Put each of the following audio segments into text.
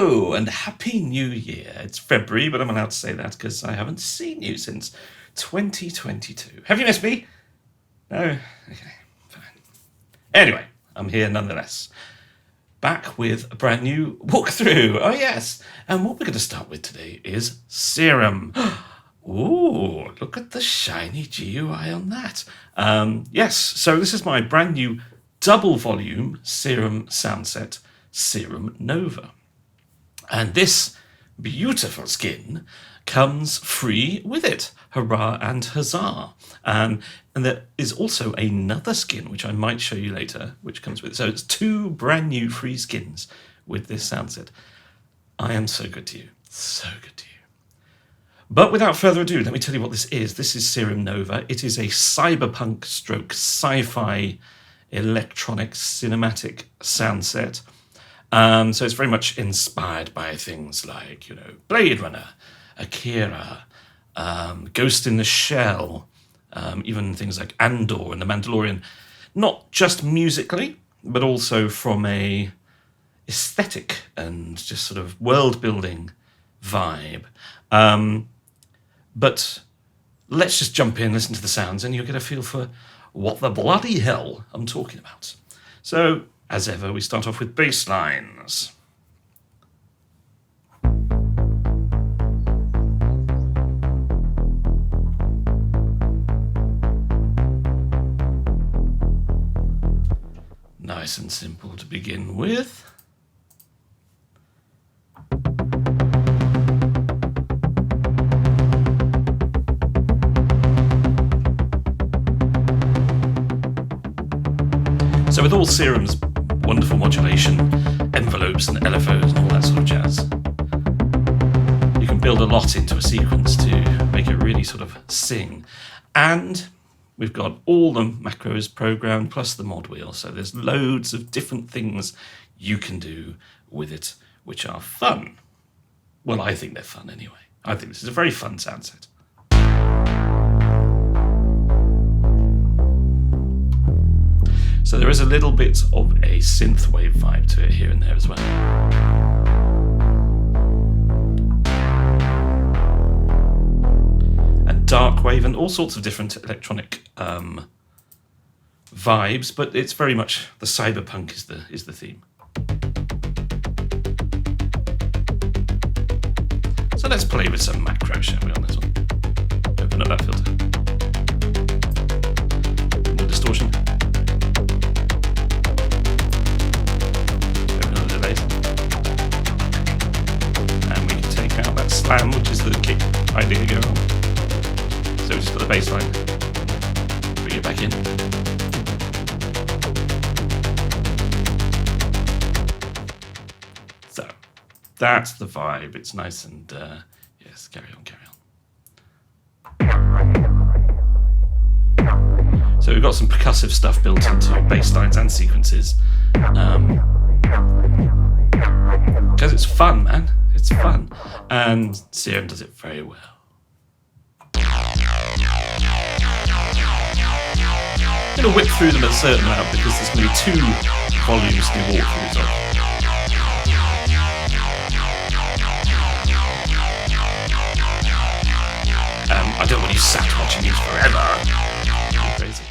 Hello and Happy New Year. It's February, but I'm allowed to say that because I haven't seen you since 2022. Have you missed me? No? Okay, fine. Anyway, I'm here nonetheless. Back with a brand new walkthrough. Oh yes. And what we're going to start with today is Serum. Ooh, look at the shiny GUI on that. Yes, so this is my brand new double volume Serum soundset, Serum Nova. And this beautiful skin comes free with it. Hurrah and huzzah. And there is also another skin, which I might show you later, which comes with it. So it's two brand new free skins with this soundset. I am so good to you. So good to you. But without further ado, let me tell you what this is. This is Serum Nova. It is a cyberpunk stroke sci-fi electronic cinematic soundset. So it's very much inspired by things like, Blade Runner, Akira, Ghost in the Shell, even things like Andor and The Mandalorian. Not just musically, but also from a aesthetic and just sort of world-building vibe. But let's just jump in, listen to the sounds, and you'll get a feel for what the bloody hell I'm talking about. So, as ever, we start off with Basslines. Nice and simple to begin with. So with all Serum's wonderful modulation, envelopes and LFOs and all that sort of jazz, you can build a lot into a sequence to make it really sort of sing. And we've got all the macros programmed plus the mod wheel, so there's loads of different things you can do with it, which are fun. Well, I think they're fun anyway. I think this is a very fun soundset. So there is a little bit of a synthwave vibe to it here and there as well. And dark wave and all sorts of different electronic vibes, but it's very much the cyberpunk is the theme. So let's play with some macro, shall we, on this one? Open up that filter. More distortion. That slam, which is the kick idea going on. So we just got the bass line, bring it back in. So that's the vibe. It's nice and yes, carry on. So we've got some percussive stuff built into bass lines and sequences. Because it's fun, man. It's fun. And Serum does it very well. I'm going to whip through them at a certain amount because there's going to be two volumes to do walkthroughs of. I don't want you sat watching these forever. Crazy.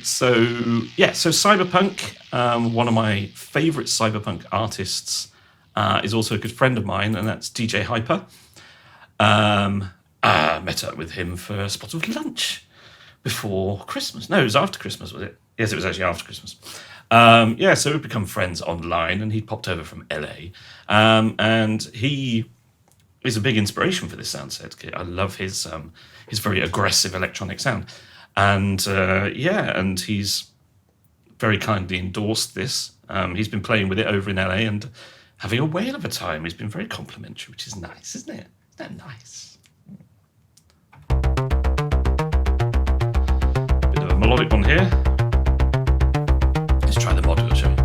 So cyberpunk, one of my favourite cyberpunk artists is also a good friend of mine, and that's DJ Hyper. I met up with him for a spot of lunch before Christmas. No, it was after Christmas, was it? Yes, it was actually after Christmas. So we've become friends online, and he popped over from LA. And he is a big inspiration for this soundset. I love his very aggressive electronic sound. And and he's very kindly endorsed this. He's been playing with it over in LA and having a whale of a time. He's been very complimentary, which is nice, isn't it? Isn't that nice? Bit of a melodic one here. Let's try the mod, shall we?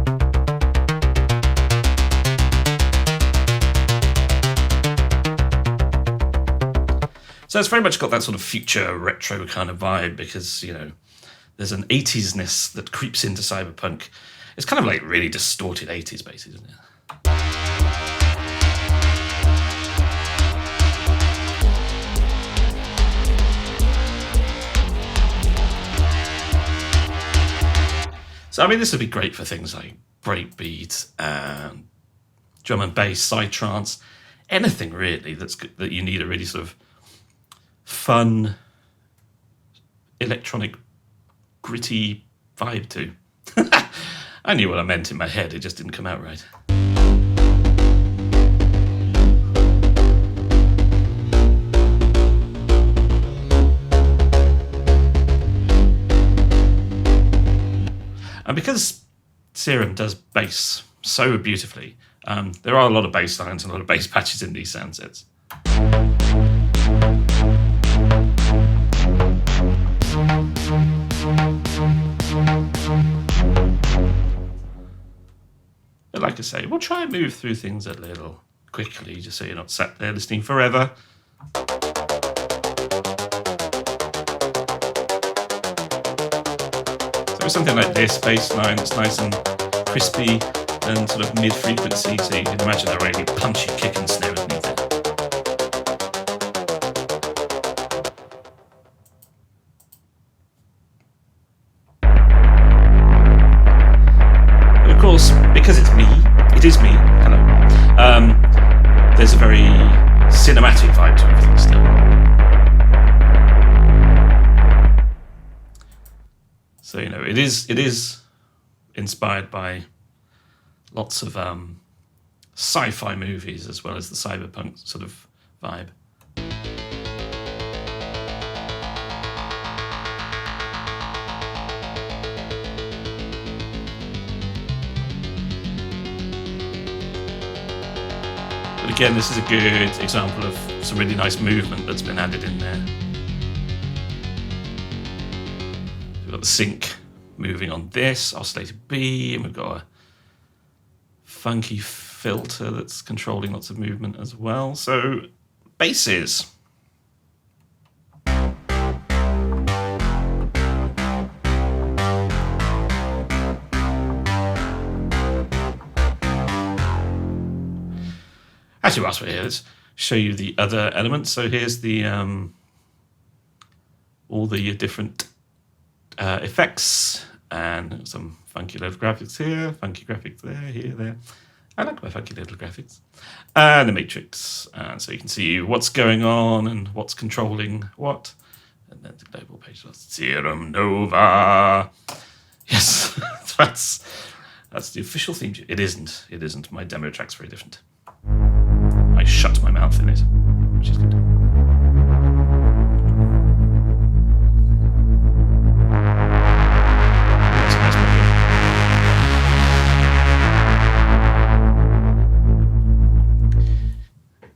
So it's very much got that sort of future retro kind of vibe because, there's an 80s-ness that creeps into cyberpunk, It's kind of like really distorted 80s bass, isn't it? So I mean, this would be great for things like breakbeat and drum and bass, psytrance, anything really that you need a really sort of fun, electronic, gritty vibe to. I knew what I meant in my head, it just didn't come out right. And because Serum does bass so beautifully, there are a lot of bass lines and a lot of bass patches in these sound sets. But like I say, we'll try and move through things a little quickly, just so you're not sat there listening forever. So with something like this bass line, it's nice and crispy and sort of mid-frequency, so you can imagine a really punchy kick and snare underneath it. But of course, because it is me, hello, there's a very cinematic vibe to everything still. So, you know, it is inspired by lots of sci-fi movies as well as the cyberpunk sort of vibe. But again, this is a good example of some really nice movement that's been added in there. We've got the sync moving on this, oscillator B, and we've got a funky filter that's controlling lots of movement as well. So, basses. Actually, whilst we're here, let's show you the other elements. So here's the all the different effects and some funky little graphics here, funky graphics there, here, there. I like my funky little graphics. And the matrix, so you can see what's going on and what's controlling what. And then the global page, Serum Nova. Yes, that's the official theme. It isn't. My demo track's very different. I shut my mouth in it, which is good.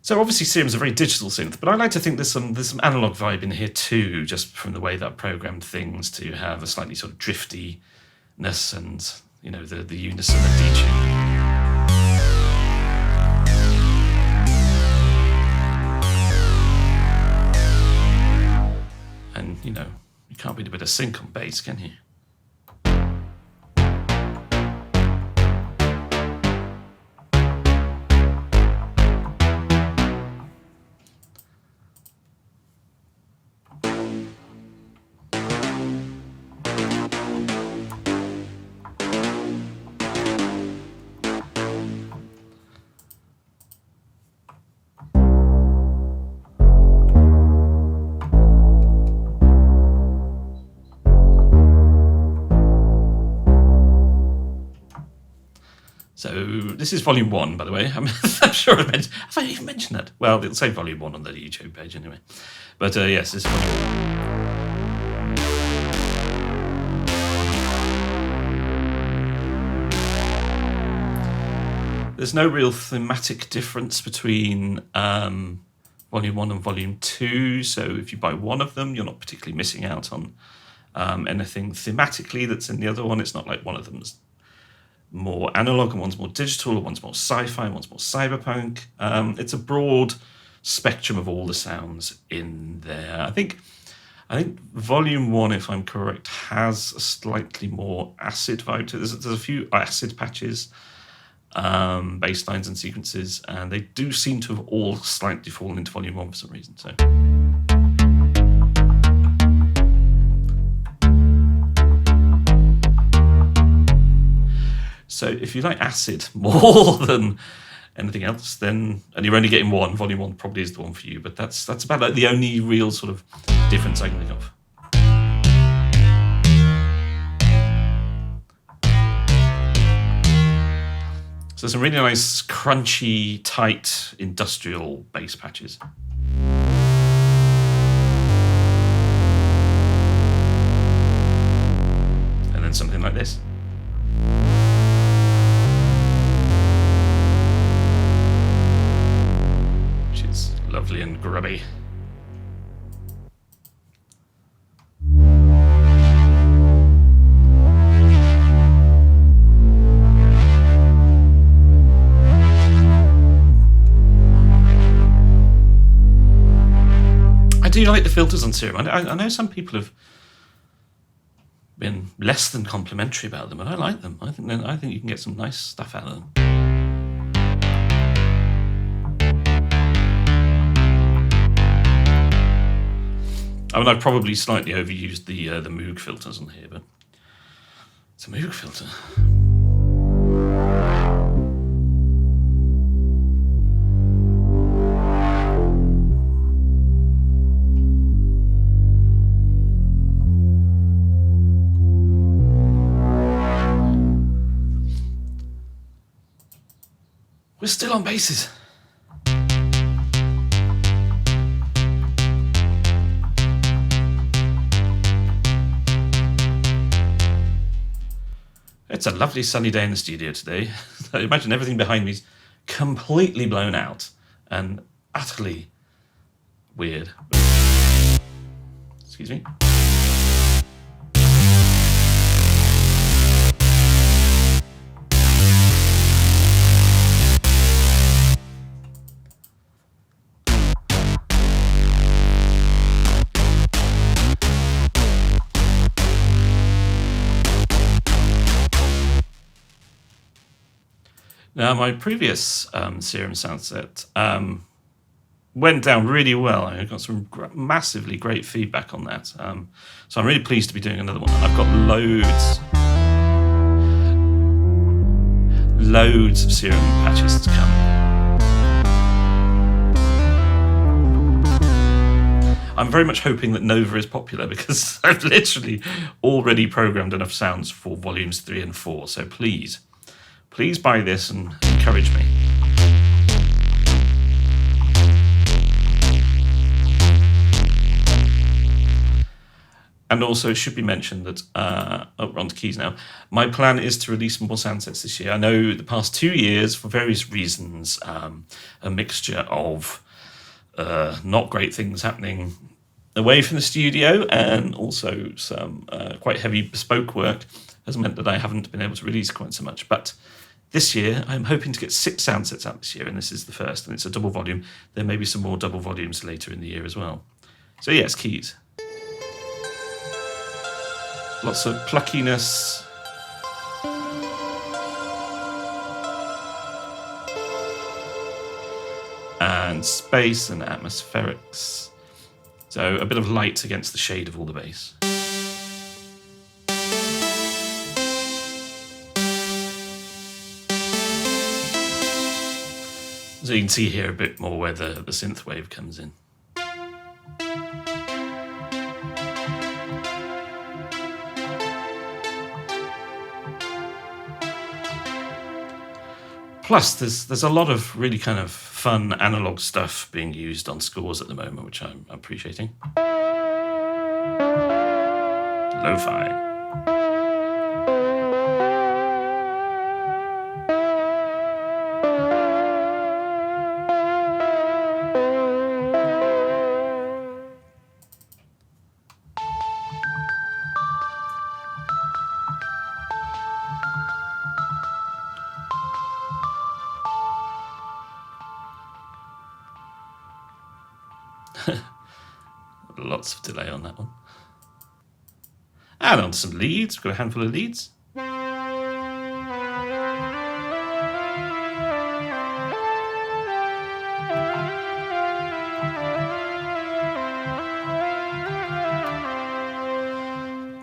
So obviously Serum's a very digital synth, but I like to think there's some analog vibe in here too, just from the way that I've programmed things to have a slightly sort of driftiness and, you know, the unison of DJing. And, you know, you can't beat a bit of sync on bass, can you? So this is volume 1, by the way. I'm sure have I even mentioned that? Well, it'll say volume 1 on the YouTube page anyway. But yes, this is volume 1. There's no real thematic difference between volume 1 and volume 2. So if you buy one of them, you're not particularly missing out on anything thematically that's in the other one. It's not like one of them's more analog and one's more digital, or one's more sci-fi and one's more cyberpunk. It's a broad spectrum of all the sounds in there. I think I think volume 1, if I'm correct, has a slightly more acid vibe to it. There's a few acid patches, bass lines and sequences, and they do seem to have all slightly fallen into volume 1 for some reason. So if you like acid more than anything else, then, and you're only getting one, volume 1 probably is the one for you, but that's about like the only real sort of difference I can think of. So some really nice, crunchy, tight, industrial bass patches. And then something like this. Which is lovely and grubby. I do like the filters on Serum. I know some people have been less than complimentary about them, but I like them. I think you can get some nice stuff out of them. I mean, I've probably slightly overused the Moog filters on here, but it's a Moog filter. We're still on basses. It's a lovely sunny day in the studio today. I imagine everything behind me is completely blown out and utterly weird. Excuse me. Now, my previous Serum Soundset went down really well. I got some massively great feedback on that. So I'm really pleased to be doing another one. And I've got loads of Serum patches to come. I'm very much hoping that Nova is popular because I've literally already programmed enough sounds for volumes 3 and 4. So please buy this and encourage me. And also, it should be mentioned that, we're on to keys now. My plan is to release more sound sets this year. I know the past 2 years, for various reasons, a mixture of not great things happening away from the studio and also some quite heavy bespoke work has meant that I haven't been able to release quite so much. But this year, I'm hoping to get 6 sound sets out this year, and this is the first, and it's a double volume. There may be some more double volumes later in the year as well. So yes, keys. Lots of pluckiness. And space and atmospherics. So a bit of light against the shade of all the bass. So you can see here a bit more where the synth wave comes in. Plus, there's a lot of really kind of fun analog stuff being used on scores at the moment, which I'm appreciating. Lo-fi. Lots of delay on that one. And on to some leads. We've got a handful of leads. Don't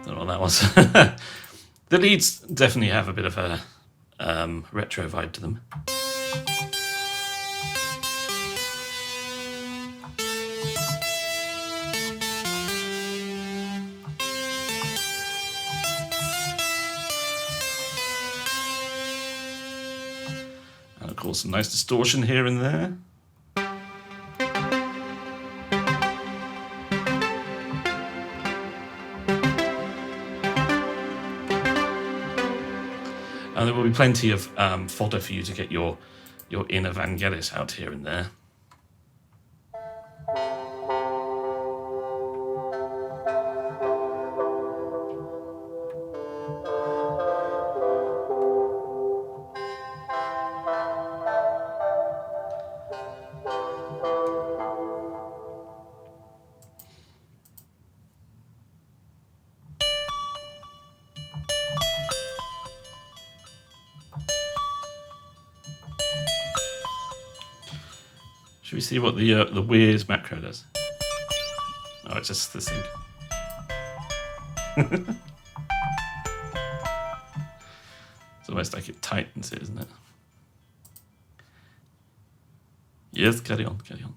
know what that was. The leads definitely have a bit of a retro vibe to them. And of course, some nice distortion here and there. And there will be plenty of fodder for you to get your inner Vangelis out here and there. Should we see what the weird macro does? Oh, it's just this thing. It's almost like it tightens it, isn't it? Yes, carry on, carry on.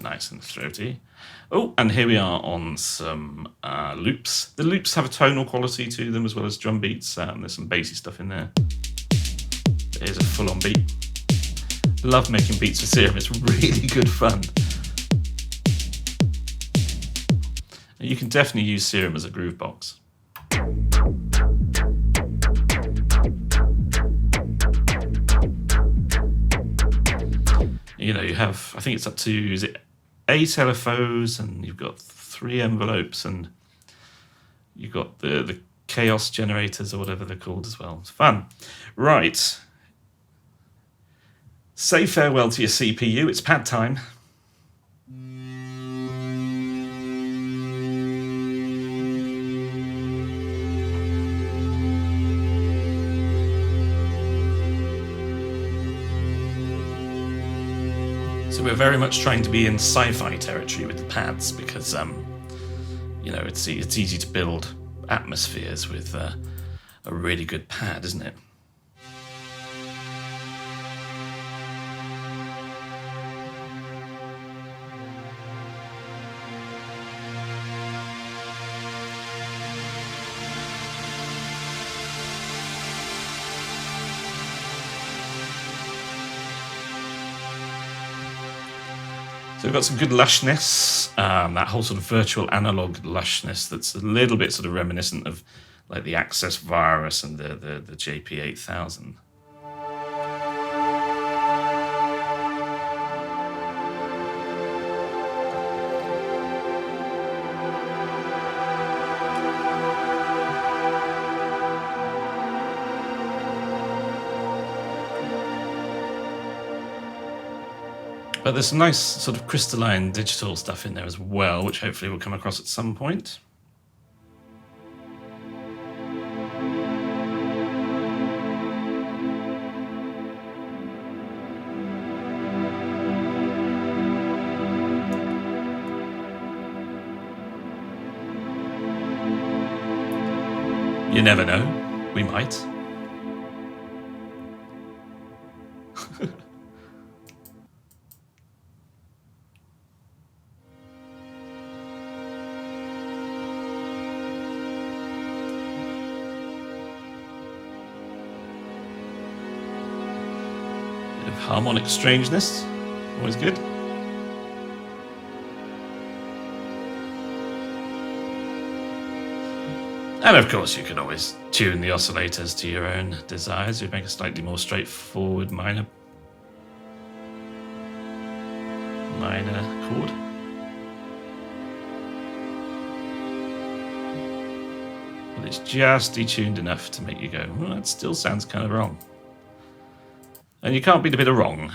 Nice and throaty. Oh, and here we are on some loops. The loops have a tonal quality to them as well as drum beats. There's some bassy stuff in there. Here's a full-on beat. Love making beats with Serum. It's really good fun. And you can definitely use Serum as a groove box. You know, you have, I think it's up to, is it 8 LFOs, and you've got 3 envelopes, and you've got the chaos generators or whatever they're called as well. It's fun. Right. Say farewell to your CPU. It's pad time. So we're very much trying to be in sci-fi territory with the pads because, you know, it's easy to build atmospheres with a really good pad, isn't it? So we've got some good lushness, that whole sort of virtual analog lushness that's a little bit sort of reminiscent of like the Access Virus and the JP8000. But there's some nice sort of crystalline digital stuff in there as well, which hopefully we'll come across at some point. You never know, we might. Harmonic strangeness, always good. And of course you can always tune the oscillators to your own desires. You make a slightly more straightforward minor chord. But it's just detuned enough to make you go, well, that still sounds kind of wrong. And you can't beat a bit of wrong.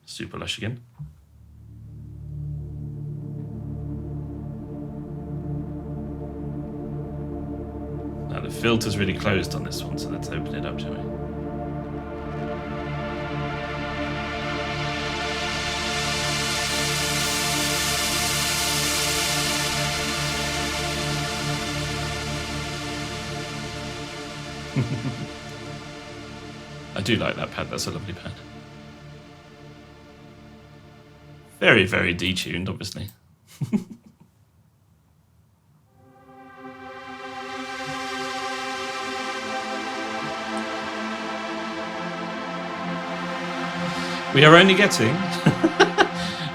Super lush again. Now the filter's really closed on this one, so let's open it up, shall we? I do like that pad, that's a lovely pad. Very, very detuned, obviously. We are only getting,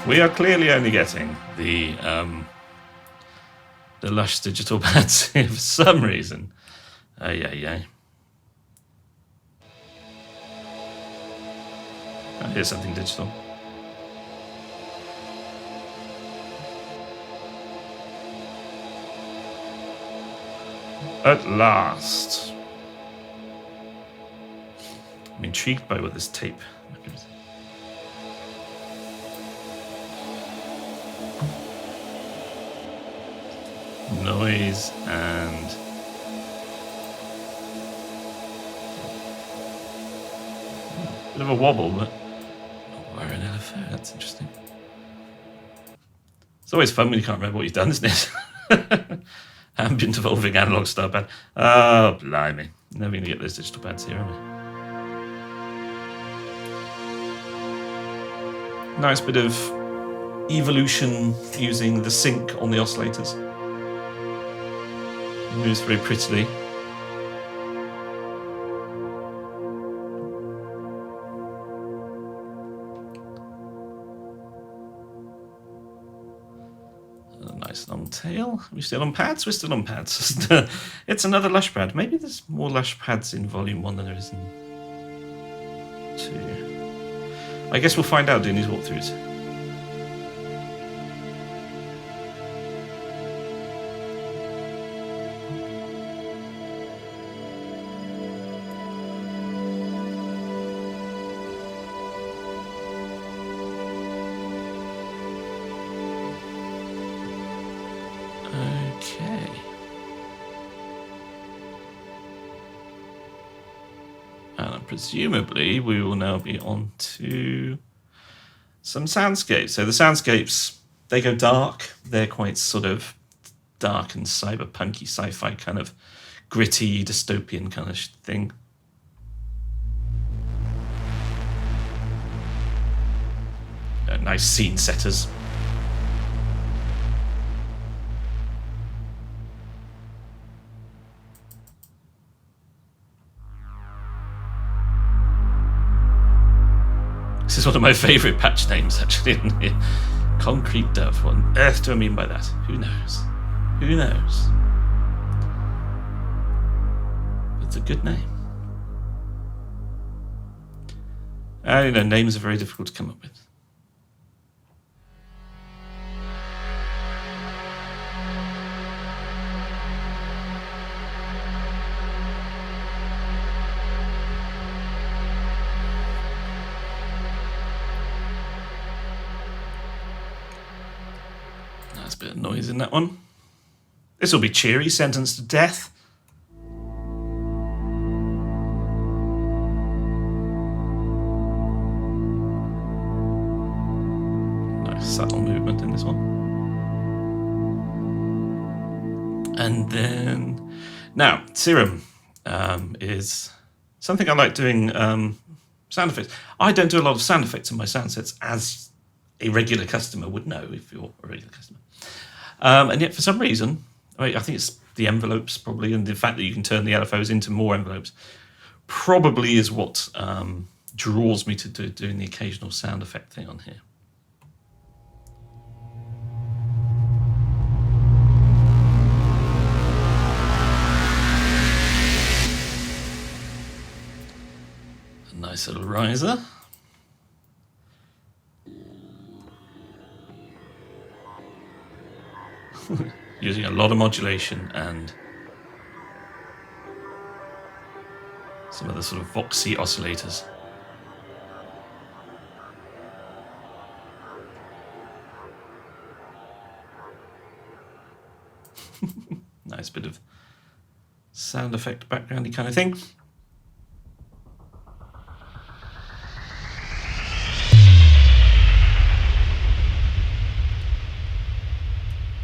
we are clearly only getting the Lush digital pads here for some reason. Yeah. Oh, here's something digital. At last. I'm intrigued by what this tape. Noise and bit of a wobble, but wire an LFO, that's interesting. It's always fun when you can't remember what you've done, isn't it? Ambient evolving analog star pad. Oh, blimey. Never going to get those digital pads here, are we? Nice bit of evolution using the sync on the oscillators. It moves very prettily. A nice long tail. We're still on pads? We're still on pads. It's another Lush pad. Maybe there's more Lush pads in Volume 1 than there is in 2. I guess we'll find out doing these walkthroughs. Okay. And presumably we will now be on to some soundscapes. So the soundscapes, they go dark. They're quite sort of dark and cyberpunky, sci-fi kind of gritty, dystopian kind of thing. Nice scene setters. This is one of my favourite patch names, actually. Concrete Dove. What on earth do I mean by that? Who knows? Who knows? It's a good name. You know, names are very difficult to come up with. Nice bit of noise in that one. This will be cheery, Sentenced to Death. Subtle movement in this one. And then now Serum is something I like doing sound effects. I don't do a lot of sound effects in my sound sets, as a regular customer would know if you're a regular customer. And yet for some reason, I think it's the envelopes probably, and the fact that you can turn the LFOs into more envelopes probably is what draws me to doing the occasional sound effect thing on here. Nice little riser. Using a lot of modulation and Some of the sort of voxy oscillators. Nice bit of sound effect backgroundy kind of thing.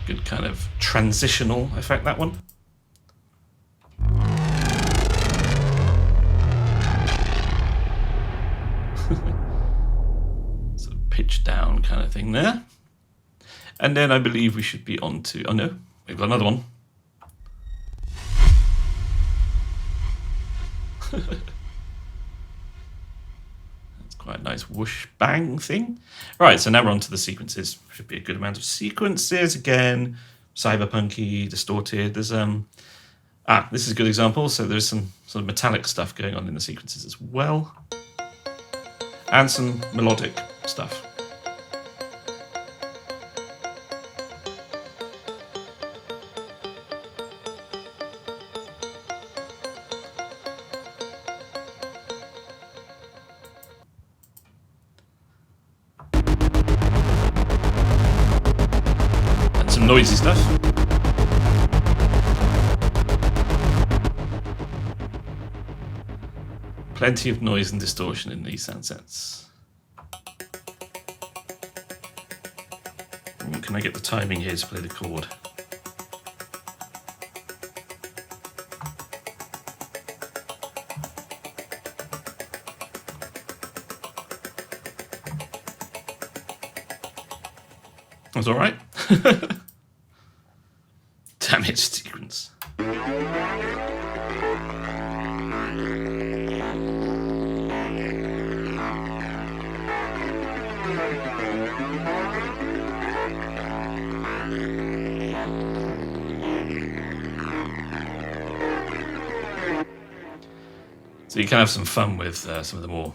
Good kind of transitional effect, that one. Sort of pitch down kind of thing there. And then I believe we should be on to, oh no, we've got another one. That's quite a nice whoosh bang thing. Right, so now we're on to the sequences. Should be a good amount of sequences. Again, cyberpunky, distorted. There's this is a good example. So there's some sort of metallic stuff going on in the sequences as well. And some melodic stuff. Some noisy stuff. Plenty of noise and distortion in these sound sets. Ooh, can I get the timing here to play the chord? That's all right. Damage sequence. So you can have some fun with some of the more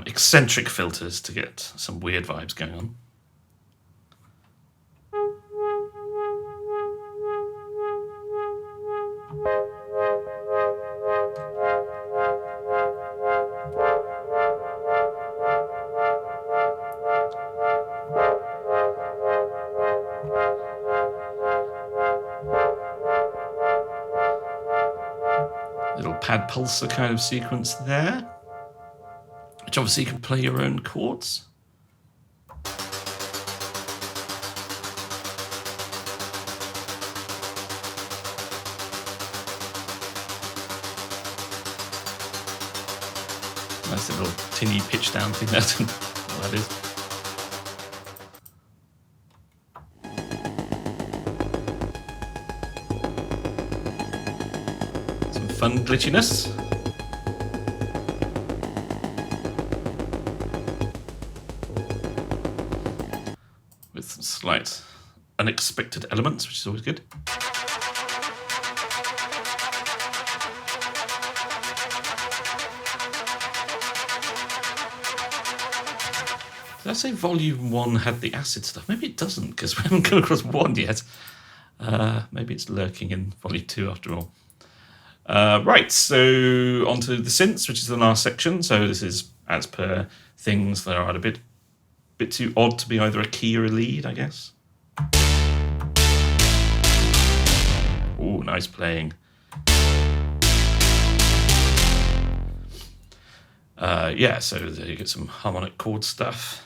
eccentric filters to get some weird vibes going on. Little pad pulsar kind of sequence there, which obviously you can play your own chords. Nice little tinny pitch down thing there. What that is. Fun glitchiness. With some slight unexpected elements, which is always good. Did I say Volume 1 had the acid stuff? Maybe it doesn't, because we haven't come across 1 yet. Maybe it's lurking in Volume 2 after all. Right, so onto the synths, which is the last section. So this is, as per things that are a bit too odd to be either a key or a lead, I guess. Ooh, nice playing. Yeah, so there you get some harmonic chord stuff.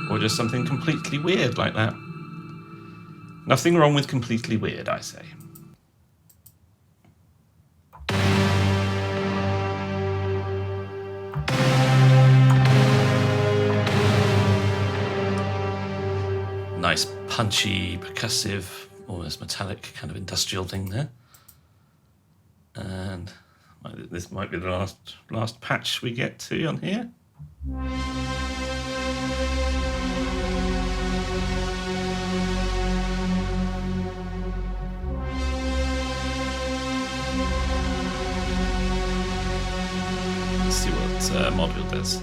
Or just something completely weird like that. Nothing wrong with completely weird, I say. Nice punchy, percussive, almost metallic kind of industrial thing there. And this might be the last patch we get to on here. Let's see what module does.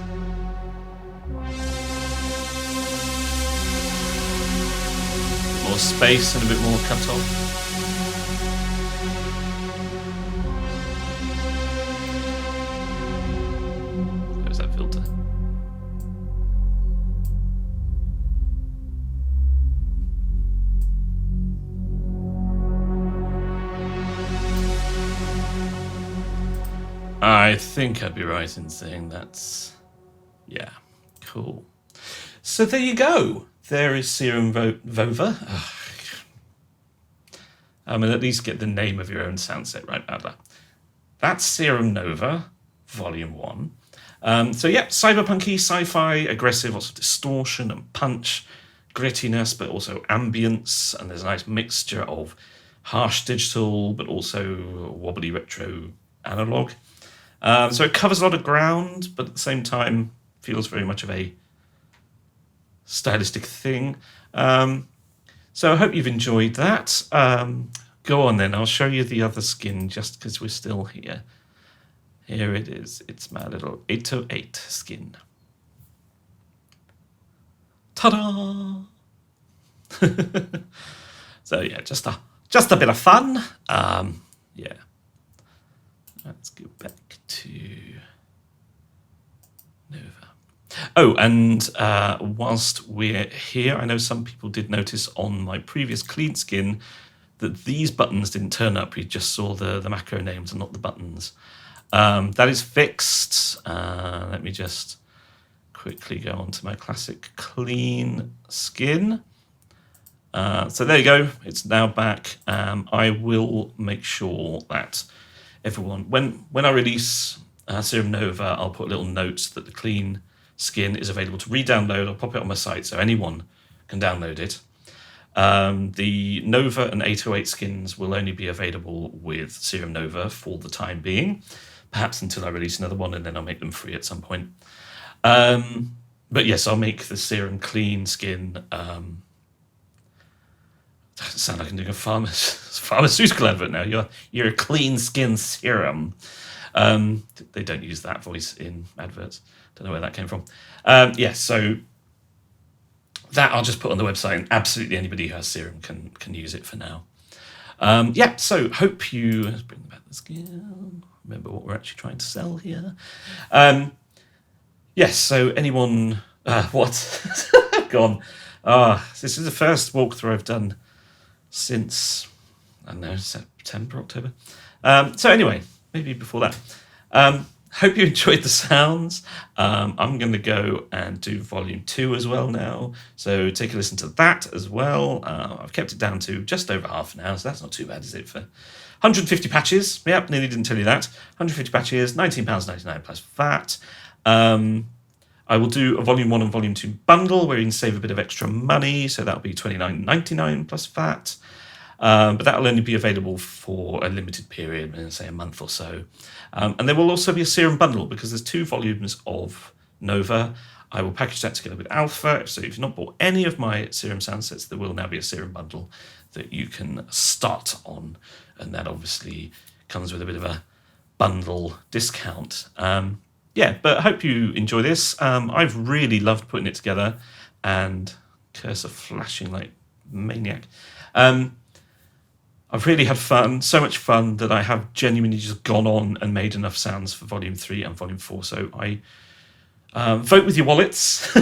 more space and a bit more cut off. There's that filter. I think I'd be right in saying that's, yeah, cool. So there you go. There is Serum Vova. And at least get the name of your own sound set right, Adler. That's Serum Nova, Volume 1. So yeah, cyberpunky, sci-fi, aggressive, lots of distortion and punch, grittiness, but also ambience, and there's a nice mixture of harsh digital, but also wobbly retro analog. So it covers a lot of ground, but at the same time feels very much of a stylistic thing. So I hope you've enjoyed that. Go on then, I'll show you the other skin just because we're still here. Here it is. It's my little 808 skin. Ta-da! So yeah, just a bit of fun. Yeah. Let's go back to Nova. Oh, and whilst we're here, I know some people did notice on my previous clean skin that these buttons didn't turn up. We just saw the macro names and not the buttons. That is fixed. Let me just quickly go on to my classic clean skin. So there you go. It's now back. I will make sure that everyone, when I release Serum Nova, I'll put little notes that the clean skin is available to re-download. I'll pop it on my site so anyone can download it. The Nova and 808 skins will only be available with Serum Nova for the time being, perhaps until I release another one, and then I'll make them free at some point. But yes, I'll make the Serum clean skin. Doesn't sound like I'm doing a pharmaceutical advert now. You're a clean skin serum. They don't use that voice in adverts. Don't know where that came from. Yeah, so that I'll just put on the website, and absolutely anybody who has Serum can use it for now. Yeah, so hope you... Let's bring back the skin. Remember what we're actually trying to sell here. Yes, so anyone... what? Gone. This is the first walkthrough I've done since, I don't know, September, October. So anyway, maybe before that. Hope you enjoyed the sounds. I'm going to go and do Volume 2 as well now. So take a listen to that as well. I've kept it down to just over half an hour, so that's not too bad, is it? For 150 patches. Yep, nearly didn't tell you that. 150 patches, £19.99 plus VAT. I will do a Volume 1 and Volume 2 bundle where you can save a bit of extra money. So that'll be £29.99 plus VAT. But that will only be available for a limited period, say a month or so. And there will also be a Serum bundle because there's 2 volumes of Nova. I will package that together with Alpha. So if you've not bought any of my Serum sound sets, there will now be a Serum bundle that you can start on. And that obviously comes with a bit of a bundle discount. Yeah, but I hope you enjoy this. I've really loved putting it together, and cursor flashing like maniac. I've really had fun, so much fun that I have genuinely just gone on and made enough sounds for Volume 3 and Volume 4. So I vote with your wallets.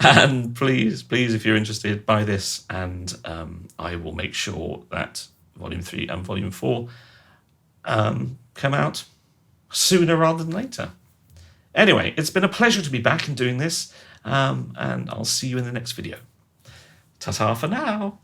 And please, if you're interested, buy this, and I will make sure that Volume 3 and Volume 4 come out sooner rather than later. Anyway, it's been a pleasure to be back and doing this, and I'll see you in the next video. Ta-ta for now.